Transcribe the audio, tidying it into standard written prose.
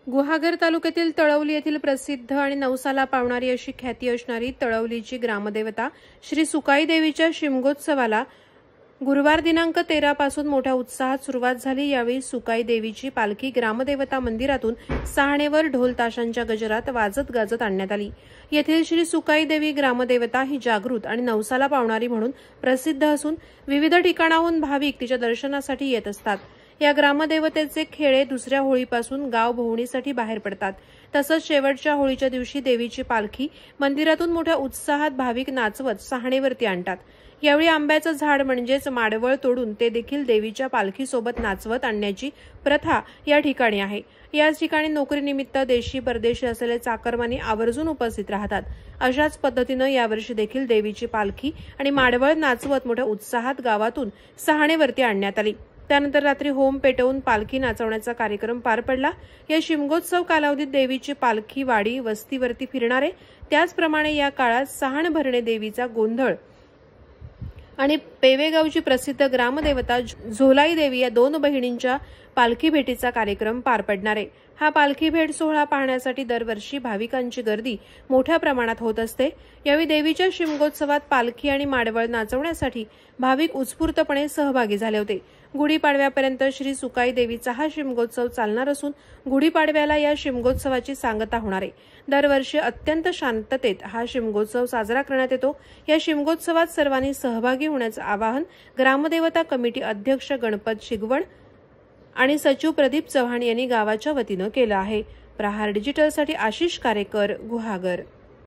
गुहागर तालुक्यातील तळवली येथील प्रसिद्ध आणि नवसाला पावणारी अशी ख्याती असणारी तळवलीची ग्रामदेवता श्री सुकाई देवीच्या शिमगोत्सवाला गुरुवार दिनांक 13 पासून मोठ्या उत्साहात सुरुवात झाली। यावेळी सुकाई देवीची पालखी ग्रामदेवता मंदिरातून सहाणेवर ढोल ताशांच्या गजरात वाजत गाजत आणण्यात आली। येथील श्री सुकाई देवी ग्रामदेवता ही जागृत आणि नवसाला पावणारी म्हणून प्रसिद्ध असून विविध ठिकाणाहून भाविक तिच्या दर्शनासाठी येत असतात। या ग्रामदेवतेचे खेळे दुसऱ्या होळीपासून गाव भोवणीसाठी बाहेर पडतात। तसंच शेवटच्या होळीच्या दिवशी देवीची पालखी मंदिरातून मोठ्या उत्साहात भाविक नाचवत सहाणेवरती आणतात। यावेळी आंब्याचं झाड म्हणजेच माडवळ तोडून ते देखील देवीच्या पालखीसोबत नाचवत आणण्याची प्रथा या ठिकाणी आहे। याच ठिकाणी नोकरीनिमित्त देशी परदेशी असलेले चाकरमानी आवर्जून उपस्थित राहतात। अशाच पद्धतीनं यावर्षी देखील देवीची पालखी आणि माडवळ नाचवत मोठ्या उत्साहात गावातून सहाणेवरती आणण्यात आली। त्यानंतर रात्री होम पेटवून पालखी नाचवण्याचा कार्यक्रम पार पडला। या शिमगोत्सव कालावधीत देवीची पालखी वाडी वस्तीवरती फिरणारे, त्याचप्रमाणे या काळात सहाण भरणे देवीचा गोंधळ आणि पेवेगावची प्रसिद्ध ग्रामदेवता झोलाई देवी या दोन बहिणींच्या पालखी भेटीचा कार्यक्रम पार पडणार आहे। हा पालखी भेट सोहळा पाहण्यासाठी दरवर्षी भाविकांची गर्दी मोठ्या प्रमाणात होत असते। यावेळी देवीच्या शिमगोत्सवात पालखी आणि माडवळ नाचवण्यासाठी भाविक उत्स्फूर्तपणे सहभागी झाले होते। गुढीपाडव्यापर्यंत श्री सुकाई देवीचा हा शिमगोत्सव चालणार असून गुढीपाडव्याला या शिमगोत्सवाची सांगता होणार आहे। दरवर्षी अत्यंत शांततेत हा शिमगोत्सव साजरा करण्यात येतो। या शिमगोत्सवात सर्वांनी सहभागी होण्याचं आवाहन ग्रामदेवता कमिटी अध्यक्ष गणपत शिगवण आणि सचिव प्रदीप चव्हाण यांनी गावाच्या वतीनं केलं आहे। प्रहार डिजिटलसाठी आशिष कारेकर, गुहागर।